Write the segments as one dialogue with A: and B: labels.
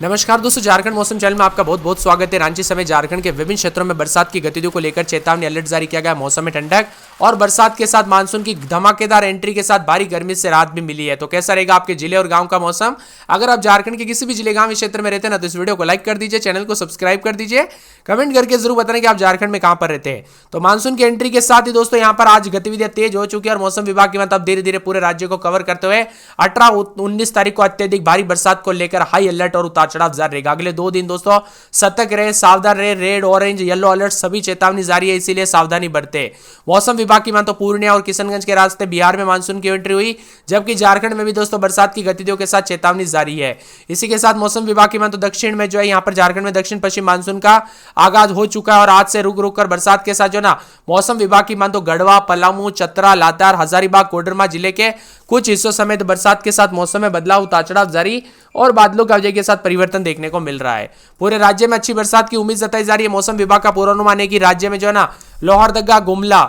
A: नमस्कार दोस्तों, झारखंड मौसम चैनल में आपका बहुत बहुत स्वागत है। रांची समेत झारखंड के विभिन्न क्षेत्रों में बरसात की गतिविधियों को लेकर चेतावनी अलर्ट जारी किया गया। मौसम में ठंडक और बरसात के साथ मानसून की धमाकेदार एंट्री के साथ भारी गर्मी से राहत भी मिली है। तो कैसा रहेगा आपके जिले और गांव का मौसम? अगर आप झारखंड के किसी भी जिले गांव क्षेत्र में रहते हैं ना, तो इस वीडियो को लाइक कर दीजिए, चैनल को सब्सक्राइब कर दीजिए, कमेंट करके जरूर बताएं कि आप झारखंड में कहां पर रहते हैं। तो मानसून की एंट्री के साथ ही दोस्तों यहाँ पर आज गतिविधियां तेज हो चुकी है और मौसम विभाग की मतलब धीरे धीरे पूरे राज्य को कवर करते हुए 18-19 तारीख को अत्यधिक भारी बरसात को लेकर हाई अलर्ट और उतार चढ़ाव जारी रहेगा। अगले 2 दिन दोस्तों सतर्क रहे, सावधान रहे, रेड ऑरेंज येलो अलर्ट सभी चेतावनी जारी है, इसीलिए सावधानी बरते। मौसम विभाग की मान तो पूर्णिया और किशनगंज के रास्ते बिहार में मानसून की एंट्री हुई, जबकि झारखंड में भी दोस्तों बरसात की गतिविधियों के साथ चेतावनी जारी है। इसी के साथ मौसम विभाग की मान तो दक्षिण में जो है यहाँ पर झारखंड में दक्षिण पश्चिम मानसून का आगाज हो चुका है और आज से रुक रुक कर बरसात के साथ जो ना मौसम विभाग की मान तो गढ़वा, पलामू, चतरा, लातेहार, हजारीबाग, कोडरमा जिले के कुछ हिस्सों समेत बरसात के साथ मौसम में बदलाव, उतार चढ़ाव जारी और बादलों की वजह के साथ परिवर्तन देखने को मिल रहा है। पूरे राज्य में अच्छी बरसात की उम्मीद जताई जा रही है। मौसम विभाग का पूर्वानुमान है कि राज्य में जो है ना लोहरदगा, गुमला,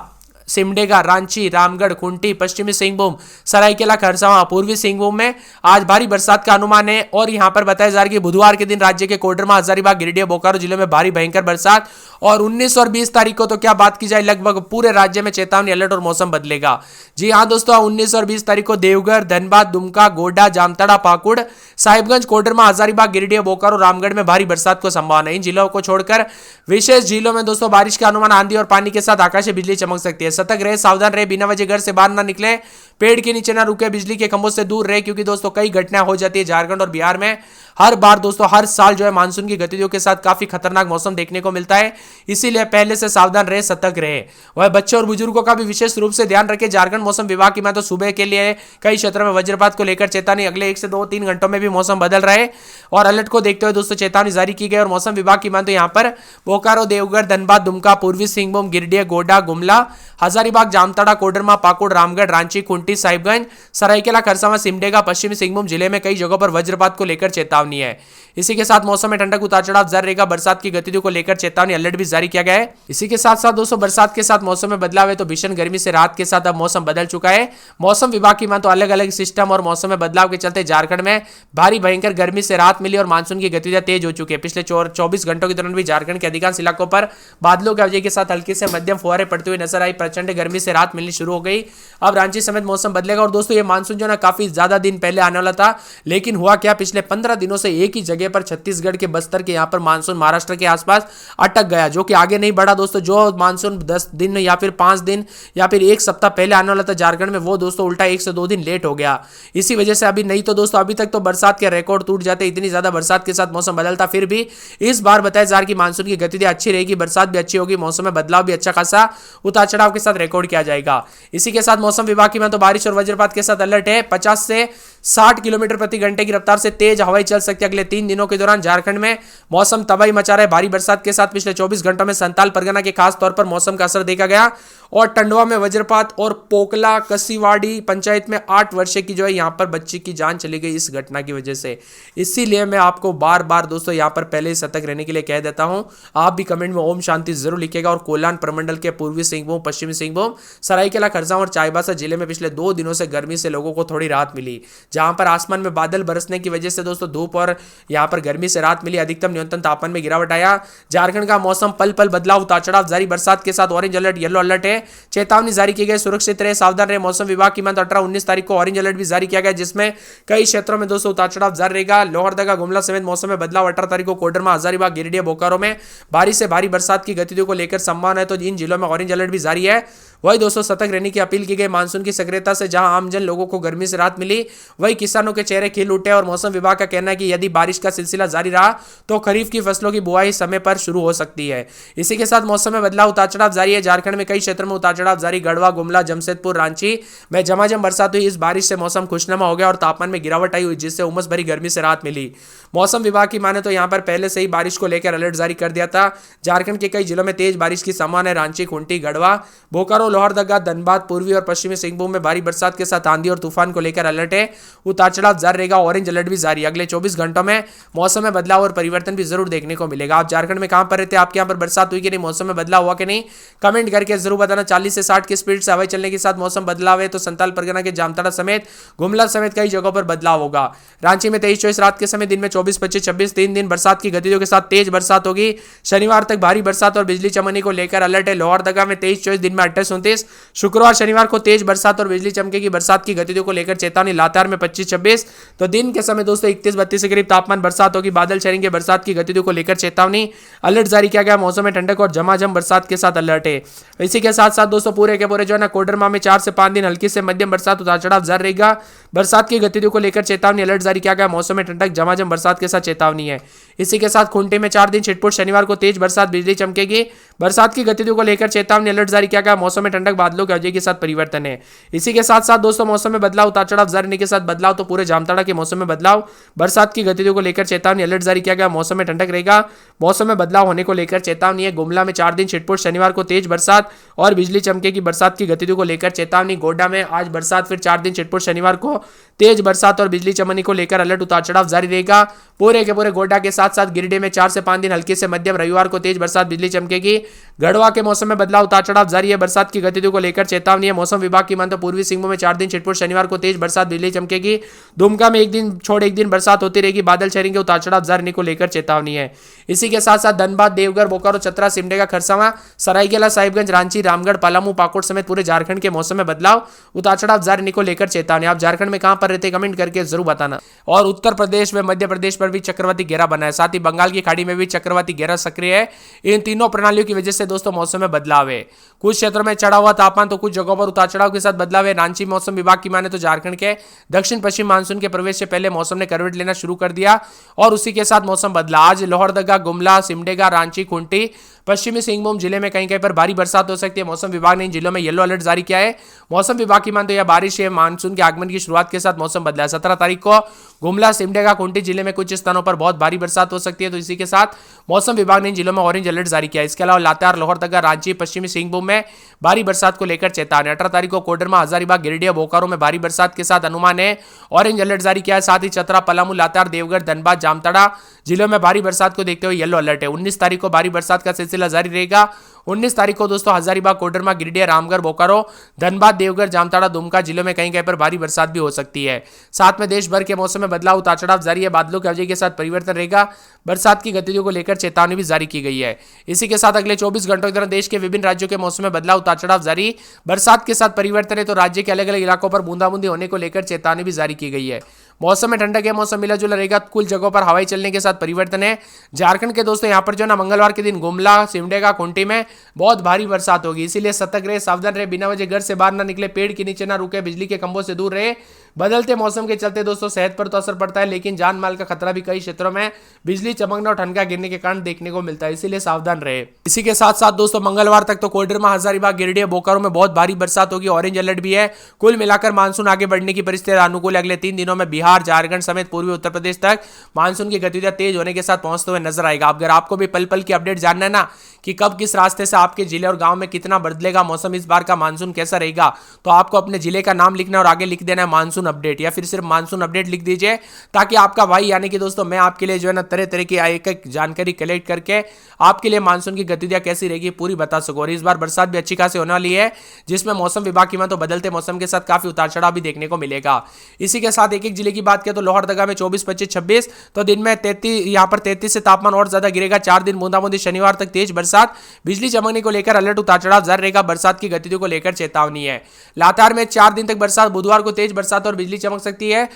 A: सिमडेगा, रांची, रामगढ़, खूंटी, पश्चिमी सिंहभूम, सरायकेला, खरसावां, पूर्वी सिंहभूम में आज भारी बरसात का अनुमान है। और यहां पर बताया जा रहा है कि बुधवार के दिन राज्य के कोडरमा, हजारीबाग, गिरिडीह, बोकारो जिलों में भारी भयंकर बरसात और 19 और 20 तारीख को तो क्या बात की जाए, लगभग पूरे राज्य में चेतावनी अलर्ट और मौसम बदलेगा। जी हां दोस्तों, 19 और 20 तारीख को देवघर, धनबाद, दुमका, गोड्डा, जामताड़ा, पाकुड़, साहिबगंज, कोडरमा, हजारीबाग, गिरिडीह, बोकारो, रामगढ़ में भारी बरसात को संभावना है। इन जिलों को छोड़कर विशेष जिलों में दोस्तों बारिश का अनुमान, आंधी और पानी के साथ आकाशीय बिजली चमक सकती है। सतर्क रहे, सावधान रहे, बिना वजह घर से बाहर ना निकले, पेड़ के नीचे ना रुके, बिजली के खंभों से दूर रहे, क्योंकि दोस्तों कई घटनाएं हो जाती है झारखंड और बिहार में। हर बार दोस्तों हर साल जो है मानसून की गतिविधियों के साथ काफी खतरनाक मौसम देखने को मिलता है, इसीलिए पहले से सावधान रहे, सतर्क रहे। वह बच्चों और बुजुर्गों का भी विशेष रूप से ध्यान रखें। झारखंड मौसम विभाग की मैं तो सुबह के लिए कई क्षेत्रों में वज्रपात को लेकर चेतावनी, अगले 1 से 2-3 घंटों में भी मौसम बदल रहा है और अलर्ट को देखते हुए दोस्तों चेतावनी जारी की गई। और मौसम विभाग की मान तो यहाँ पर बोकारो, देवघर, धनबाद, दुमका, पूर्वी सिंहभूम, गिरिडीह, गोड्डा, गुमला, हजारीबाग, जामताड़ा, कोडरमा, पाकुड़, रामगढ़, रांची, खूंटी, साहिबगंज, सरायकेला, खरसावां, सिमडेगा, पश्चिमी सिंहभूम जिले में कई जगहों पर वज्रपात को लेकर चेतावनी है। इसी के साथ मौसम में ठंडक, उतार चढ़ाव जारी रहेगा। बरसात की गतिविधियों को लेकर चेतावनी अलर्ट भी जारी किया गया है। इसी के साथ साथ दोस्तों बरसात के साथ मौसम में बदलाव है, तो भीषण गर्मी से राहत के साथ अब मौसम बदल चुका है। मौसम विभाग की मान तो अलग अलग सिस्टम और मौसम में बदलाव के चलते झारखंड में भारी भयंकर गर्मी से राहत मिली और मानसून की गतिविधियां तेज हो चुकी है। पिछले 24 घंटों के दौरान भी झारखंड के अधिकांश इलाकों पर बादलों की वजह के साथ हल्की से मध्यम फुहारें पड़ती हुई नजर आई। प्रचंड गर्मी से राहत मिलनी शुरू हो गई। अब रांची समेत मौसम बदलेगा। और दोस्तों ये मानसून जो ना काफी ज्यादा दिन पहले आने वाला था, लेकिन हुआ क्या, पिछले 15 दिनों से एक ही जगह पर छत्तीसगढ़ के बस्तर के यहाँ पर मानसून महाराष्ट्र के आसपास अटक गया, जो कि आगे नहीं बढ़ा दोस्तों। जो मानसून 10 दिन या फिर 5 दिन या फिर 1 सप्ताह पहले आने वाला था झारखंड में, वो दोस्तों उल्टा 1 से 2 दिन लेट हो गया। इसी वजह से अभी नहीं तो दोस्तों अभी तक तो बरसात के रिकॉर्ड टूट जाते, इतनी ज्यादा बरसात के साथ मौसम बदलता। फिर भी इस बार बताया जा रहा है कि मानसून की गतिविधि अच्छी रहेगी, बरसात भी अच्छी होगी, मौसम में बदलाव भी अच्छा खासा उतार चढ़ाव के साथ रिकॉर्ड किया जाएगा। इसी के साथ मौसम विभाग की तो बारिश और वज्रपात के साथ अलर्ट है। 50 से 60 किलोमीटर प्रति घंटे की रफ्तार से तेज हवाएं चल सकती है। अगले 3 दिनों के दौरान झारखंड में मौसम तबाही मचा रहा है। भारी बरसात के साथ पिछले 24 घंटों में संताल परगना के खास तौर पर मौसम का असर देखा गया और टंडवा में वज्रपात और पोकला कसीवाड़ी पंचायत में 8 वर्षीय की जो है यहाँ पर बच्ची की जान चली गई इस घटना की वजह से। इसीलिए मैं आपको बार बार दोस्तों यहाँ पर पहले ही सतर्क रहने के लिए कह देता हूँ। आप भी कमेंट में ओम शांति जरूर लिखेगा। और कोलान प्रमंडल के पूर्वी सिंहभूम, पश्चिमी सिंहभूम, सरायकेला, खरसावां और चाईबासा जिले में पिछले 2 दिनों से गर्मी से लोगों को थोड़ी राहत मिली, जहां पर आसमान में बादल बरसने की वजह से दोस्तों धूप और यहां पर गर्मी से राहत मिली। अधिकतम न्यूनतम तापमान में गिरावट आया। झारखंड का मौसम पल पल बदलाव, उतार चढ़ाव जारी। बरसात के साथ ऑरेंज अलर्ट, येलो अलर्ट है, चेतावनी जारी की गई। सुरक्षित रहे, सावधान रहे। मौसम विभाग की मान 18-19 तारीख को ऑरेंज अलर्ट भी जारी किया गया, जिसमें कई क्षेत्रों में दोस्तों उतार चढ़ाव जारी रहेगा। लोहरदगा, गुमला समेत मौसम में बदलाव। 18 तारीख को कोडरमा, हजारीबाग, गिरिडीह, बोकारो में भारी से भारी बरसात की गतिविधियों को लेकर संभावना है, तो इन जिलों में ऑरेंज अलर्ट भी जारी है। वही दोस्तों सतर्क रहने की अपील की गई। मानसून की सक्रियता से जहां आमजन लोगों को गर्मी से राहत मिली, वही किसानों के चेहरे खिल उठे। और मौसम विभाग का कहना है कि यदि बारिश का सिलसिला जारी रहा तो खरीफ की फसलों की बुआई समय पर शुरू हो सकती है। इसी के साथ मौसम में बदलाव, उतार चढ़ाव जारी है। झारखंड में कई क्षेत्रों में उतार चढ़ाव जारी। गढ़वा, गुमला, जमशेदपुर, रांची में झमाझम बरसात हुई। इस बारिश से मौसम खुशनुमा हो गया और तापमान में गिरावट आई हुई, जिससे उमस भरी गर्मी से राहत मिली। मौसम विभाग की माने तो यहाँ पर पहले से ही बारिश को लेकर अलर्ट जारी कर दिया था। झारखंड के कई जिलों में तेज बारिश की संभावना है। रांची, खूंटी, गढ़वा, बोकारो, बोकारो, लोहरदगा, धनबाद, पूर्वी और पश्चिमी सिंहभूम में भारी बरसात के साथ आंधी और तूफान को लेकर अलर्ट है। उतार चढ़ाव जारी रहेगा, ऑरेंज अलर्ट भी जारी। अगले 24 घंटों में मौसम में बदलाव और परिवर्तन भी जरूर देखने को मिलेगा। आप झारखंड में कहां पर रहते हैं, आपके यहाँ पर बरसात हुई कि नहीं, मौसम में बदलाव हुआ कि नहीं, कमेंट करके जरूर बताना। 40 से 60 की स्पीड से हवाएं चलने के साथ मौसम बदलाव है तो संताल परगना के जामताड़ा समेत गुमला समेत कई जगहों पर बदलाव होगा। रांची में 23-24 रात के समय, दिन में 24-25-26 3 दिन बरसात की गतिविधियों के साथ तेज बरसात होगी। शनिवार तक भारी बरसात और बिजली चमकने को लेकर अलर्ट है। लोहरदगा में 23-24, दिन में 28-29। शुक्रवार शनिवार को तेज बरसात और बिजली चमकेगी। बरसात की गतिविधियों को लेकर चेतावनी। लातेहार में 25-26, तो दिन के समय दोस्तों 31-32 के करीब तापमान, बरसात होगी। बादल छाएंगे, बरसात की गतिविधियों को लेकर चेतावनी। अलर्ट जारी किया गया। मौसम में ठंडक और झमाझम बरसात के साथ अलर्ट है। इसी के साथ साथ दोस्तों पूरे के पूरे जो है ना कोडरमा में 4 से 5 दिन हल्की से मध्यम बरसात, उतार चढ़ाव जारी रहेगा। बरसात की गतिविधियों को लेकर चेतावनी, अलर्ट जारी किया गया। मौसम में ठंडक झमाझम बरसात के साथ चेतावनी है। इसी के साथ खूंटी में 4 दिन छिटपुट, शनिवार को तेज बरसात, बिजली चमकेगी। बरसात की गतिविधियों को लेकर चेतावनी, अलर्ट जारी किया गया। मौसम में ठंडक, बादलों की अवधि के साथ परिवर्तन है। इसी के साथ साथ दोस्तों मौसम में बदलाव, उतार चढ़ाव जारी रहने के साथ बदलाव, तो पूरे जामताड़ा के मौसम में बदलाव। बरसात की गतिविधियों को लेकर चेतावनी, अलर्ट जारी किया गया। मौसम में ठंडक रहेगा। मौसम में बदलाव होने को लेकर चेतावनी है। गुमला में 4 दिन छिटपुट, शनिवार को तेज बरसात और बिजली चमकेगी। बरसात की गतिविधियों को लेकर चेतावनी। गोड्डा में आज बरसात, फिर 4 दिन छिटपुट, शनिवार को तेज बरसात और बिजली चमकने को लेकर अलर्ट, उतार चढ़ाव जारी रहेगा। पूरे के पूरे गोड्डा के साथ साथ गिरिडीह में 4 से 5 दिन हल्की से मध्यम, रविवार को तेज बरसात, बिजली चमकेगी। गढ़वा के मौसम में बदलाव, उतार चढ़ाव जारी है। बरसात की गतिविधियों को लेकर चेतावनी है। मौसम विभाग की माने तो पूर्वी सिंहभूम में 4 दिन छिटपुट, शनिवार को तेज बरसात, बिजली चमकेगी। दुमका में 1 दिन छोड़ 1 दिन बरसात होती रहेगी। बादल छाएंगे, उतार चढ़ाव जारी रहने को लेकर चेतावनी है। इसी के साथ साथ धनबाद, देवघर, बोकारो, चतरा, सिमडेगा, खरसावां, सरायकेला, साहिबगंज, रांची, रामगढ़, पलामू, पाकुड़ समेत पूरे झारखंड के मौसम में बदलाव, उतार चढ़ाव जारी रहने को लेकर चेतावनी। आप झारखंड में कहां पर रहते, कमेंट करके जरूर बताना। और उत्तर प्रदेश में, मध्य प्रदेश पर भी चक्रवाती घेरा बना है, साथ ही बंगाल की खाड़ी में भी चक्रवाती घेरा सक्रिय है। इन तीनों प्रणालियों की वजह से दोस्तों मौसम में बदलाव है। कुछ क्षेत्रों में चढ़ा हुआ तापमान, तो कुछ जगहों पर उतार चढ़ाव के साथ बदलाव है। रांची मौसम विभाग की माने तो झारखंड के दक्षिण पश्चिम मानसून के प्रवेश से पहले मौसम ने करवट लेना शुरू कर दिया और उसी के साथ मौसम बदला। आज लोहरदगा, गुमला, सिमडेगा, रांची, खूंटी, पश्चिमी सिंहभूम जिले में कहीं कहीं पर भारी बरसात हो सकती है। मौसम विभाग ने इन जिलों में येलो अलर्ट जारी किया है। मौसम विभाग की माने तो यह बारिश है। मानसून के आगमन की शुरुआत के साथ मौसम बदला है। 17 तारीख को गुमला, सिमडेगा, खूंटी जिले में कुछ स्थानों पर बहुत भारी बरसात हो सकती है। तो इसी के साथ मौसम विभाग ने इन जिलों में ऑरेंज अलर्ट जारी किया है। इसके अलावा लातेहार, लोहरदगा, रांची, पश्चिमी सिंहभूम में भारी बरसात को लेकर चेतावनी। 18 तारीख को कोडरमा, हजारीबाग, गिरिडीह, बोकारो में भारी बरसात के साथ अनुमान है, ऑरेंज अलर्ट जारी किया है। साथ ही चतरा, पलामू, लातेहार, देवघर, धनबाद, जामताड़ा जिलों में भारी बरसात को देखते हुए येलो अलर्ट है। 19 तारीख को भारी बरसात का सिलसिला जारी रहेगा। 19 तारीख को दोस्तों हजारीबाग, कोडरमा, गिरिडीह, रामगढ़, बोकारो, धनबाद, देवघर, जामताड़ा, दुमका जिलों में कहीं कहीं पर भारी बरसात भी हो सकती है। साथ में देश भर के मौसम में बदलाव, उतार चढ़ाव जारी है। बादलों की अवधि के साथ परिवर्तन रहेगा। बरसात की गतिविधियों को लेकर चेतावनी भी जारी की गई है। इसी के साथ अगले 24 घंटों के दौरान देश के विभिन्न राज्यों के मौसम में बदलाव, उतार चढ़ाव जारी। बरसात के साथ परिवर्तन है तो राज्य के अलग अलग इलाकों पर बूंदाबूंदी होने को लेकर चेतावनी भी जारी की गई है। मौसम में ठंडक है, मौसम मिला जुला रहेगा। कुल जगहों पर हवाई चलने के साथ परिवर्तन है। झारखंड के दोस्तों यहाँ पर जो ना मंगलवार के दिन गुमला, सिमडेगा, खूंटी में बहुत भारी बरसात होगी, इसीलिए सतर्क रहे, सावधान रहे, बिना वजह घर से बाहर ना निकले, पेड़ के नीचे ना रुके, बिजली के खंभों से दूर रहे। बदलते मौसम के चलते दोस्तों सेहत पर तो असर पड़ता है, लेकिन जान माल का खतरा भी कई क्षेत्रों में बिजली चमकना और ठनका गिरने के कारण देखने को मिलता है, इसीलिए सावधान रहे। इसी के साथ साथ दोस्तों मंगलवार तक तो कोडरमा, हजारीबाग, गिरिडीह, बोकारो में बहुत भारी बरसात होगी, ऑरेंज अलर्ट भी है। कुल मिलाकर मानसून आगे बढ़ने की परिस्थिति अनुकूल है। अगले 3 दिनों में बिहार, झारखंड समेत पूर्वी उत्तर प्रदेश तक मानसून की गतिविधियां तेज होने के साथ पहुंचते हुए नजर आएगा। अगर आपको भी पल पल की अपडेट जानना है ना कि कब किस रास्ते से आपके जिले और गांव में कितना बदलेगा मौसम, इस बार का मानसून कैसा रहेगा, तो आपको अपने जिले का नाम लिखना और आगे लिख देना है मानसून अपडेट, या फिर सिर्फ मानसून अपडेट लिख दीजिए, ताकि आपका भाई यानी कि दोस्तों मैं आपके लिए जो है ना तरह तरह की एक एक जानकारी कलेक्ट करके आपके लिए मानसून की गतिविधियां कैसी रहेगी पूरी बता सकूं। और इस बार बरसात भी अच्छी खासी होने वाली है, जिसमें मौसम विभाग की माने तो बदलते मौसम के साथ काफी उतार चढ़ाव भी देखने को मिलेगा। इसी के साथ एक एक जिले की बात करें तो लोहरदगा में 24, 25, 26, तो दिन में 33, यहाँ पर 33 से तापमान और ज्यादा गिरेगा। 4 दिन बूंदाबूंदी, शनिवार तक तेज बरसात, बिजली चमकने को लेकर अलर्ट, उतार चढ़ाव जारी रहेगा। बरसात की गतिविधियों को लेकर चेतावनी है। लातेहार में 4 दिन तक बरसात, बुधवार को तेज बरसात और बिजली चमक सकती है।